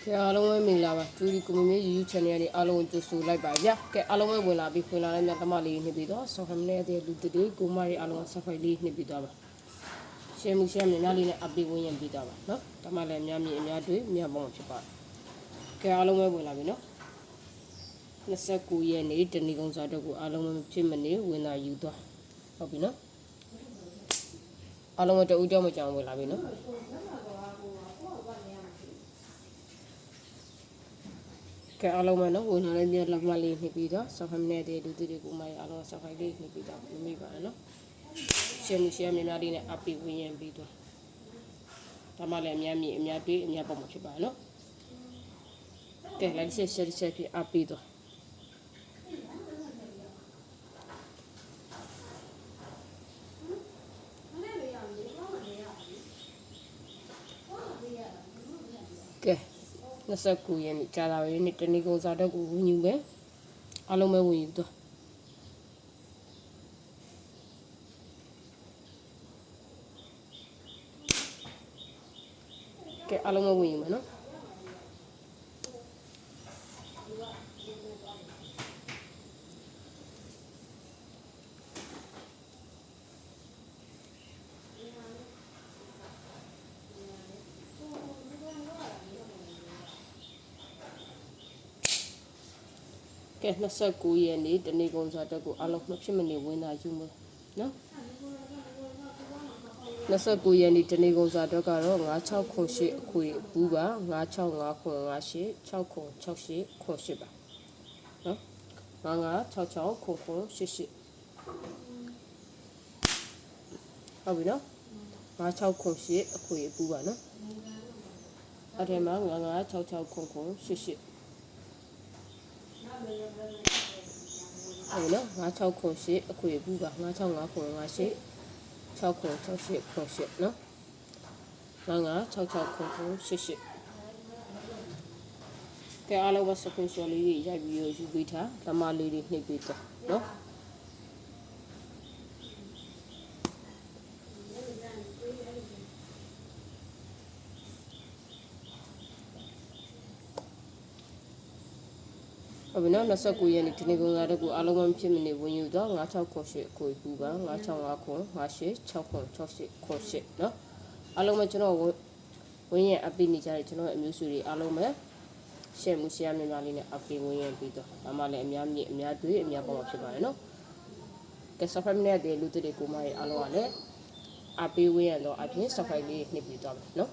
ကဲအားလုံးပဲမင်္ဂလာပါကျူဒီကွန်မြူနတီ YouTube channel လေးအားလုံးကြိုဆိုလိုက်ပါဗျာကဲအားလုံးပဲဝင်လာပြီးဖွင့်လာတဲ့မြတ်တမလေးနှိပ်ပြီးတော့ဆော့ဖမ်နဲ့တဲ့လူတွေကိုမရီအားလုံးဆက်ဖိုက်လေးနှိပ်ပြီးတော့ပါရှယ်မှုရှယ်မြများလေးနဲ့အပ်ပြီးဝင်ရင်ပြီးတော့ပါနော်တမလည်းအများမြင်အများတွေ့မြတ်ပေါင်းဖြစ်ပါတယ်ကဲအားလုံးပဲဝင်လာပြီနော်29ရက်နေ့တဏီကုန်းစာတော့ကိုအားလုံးပဲဖြစ်မနေဝင်လာယူသွားဟုတ်ပြီနော်အားလုံးပဲတဦးကြောင့်မကြောင်ဝင်လာပြီနော်ကဲအားလုံးပဲနော်ဝင်လာတဲ့မြတ်လက်မလေးနှိပ်ပြီးတော့ဆော့ဖမ်နဲ့တဲ့လူတွေကိုမရီအားလုံးဆက်ဖိုက်လေးနှိပ်ပြီးတော့မိပါနော်ရှယ်မှုရှယ်များလေးနဲ့အပ်ပြီးဝင်ရင်ပြီးတော့ဒါမှလည်းအများမြင်အများတွေ့အများပေါင်းမှာဖြစ်ပါနော်ကဲလိုက်ရှယ်ဖြစ်အပ်ပြီးတော့ကဲ29ရက်နေ့ကြာလာပြီနေ့တနေ့ကုန်စားတော့ကိုဝင်ယူပဲအားလုံးပဲဝင်ယူတော့ကဲအားလုံးပဲဝင်ယူမယ်နော်ကဲ29ရက်နေ့တနေ့ကုန်စားတော့ကိုအားလုံးမဖြစ်မနေဝင်လာယူမယ်နော်29ရက်နေ့တနေ့ကုန်စားတော့ကတော့9608အခွေဘူးပါ965958 6068ခွန်8ပါနော်9966ခွန်88ဟုတ်ပြီနော်9608အခွေဘူးပါနော်အဲ့ဒီမှာ9966ခွန်88ဟုတ်နော်96ခွန်8အခွေဘူးပါ965ခွန်58 6ခွန်68ခွန်8နော်9966ခွန်88ကဲအားလုံးပဲစကွန်ရှော်လေးတွေရိုက်ပြီးယူပေးထားဓမ္မလေးတွေနှိပ်ပေးတော့နော်ဟုတ်ပြီနော်29ရက်နေ့ဒီနေ့ကုန်စားတော့ကိုအားလုံးမဖြစ်မနေဝင်ယူတော့96ခွန်8ကိုပူပါ965ခွန်58 6ခွန်68ခွန်8နော်အားလုံးပဲကျွန်တော်ဝင်ရင်အပ်ပြီးနေကြတယ်ကျွန်တော်အမျိုးစုတွေအားလုံးပဲရှယ်မှုရှယ်များလေးနဲ့အပ်ပြီးဝင်ရင်ပြီးတော့ဒါမှလည်းအများမြင့်အများတွေ့အများပေါင်းဖြစ်ပါတယ်နော်ကဲ subscribe နဲ့တဲ့လူတွေကိုမရီအားလုံးကလည်းအပ်ပြီးဝင်ရတော့အပြင် subscribe လေးနှိပ်ပြီးသွားမယ်နော်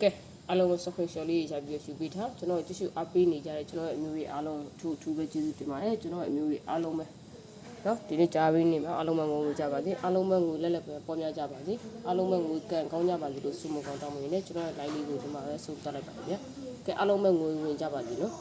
ကဲအားလုံးကို subscription လေးရပြီးယူပေးထားကျွန်တော်ကြည့်ရှုအားပေးနေကြတယ်ကျွန်တော်အမျိုးတွေအားလုံးထူးပဲကျေးဇူးတင်ပါတယ်ကျွန်တော်အမျိုးတွေအားလုံးပဲနော်ဒီနေ့ကြားပေးနေမှာအားလုံးပဲငုံလို့ကြပါစေအားလုံးပဲငွေလက်ပဲပေါ်များကြပါစေအားလုံးပဲငွေကန်ကောင်းကြပါစေလို့ဆုမကောင်းတောင်းနေတယ်ကျွန်တော်ရဲ့ line လေးကိုဒီမှာပဲဆုပ်တက်လိုက်ပါဗျာကဲအားလုံးပဲငွေဝင်ကြပါစေနော်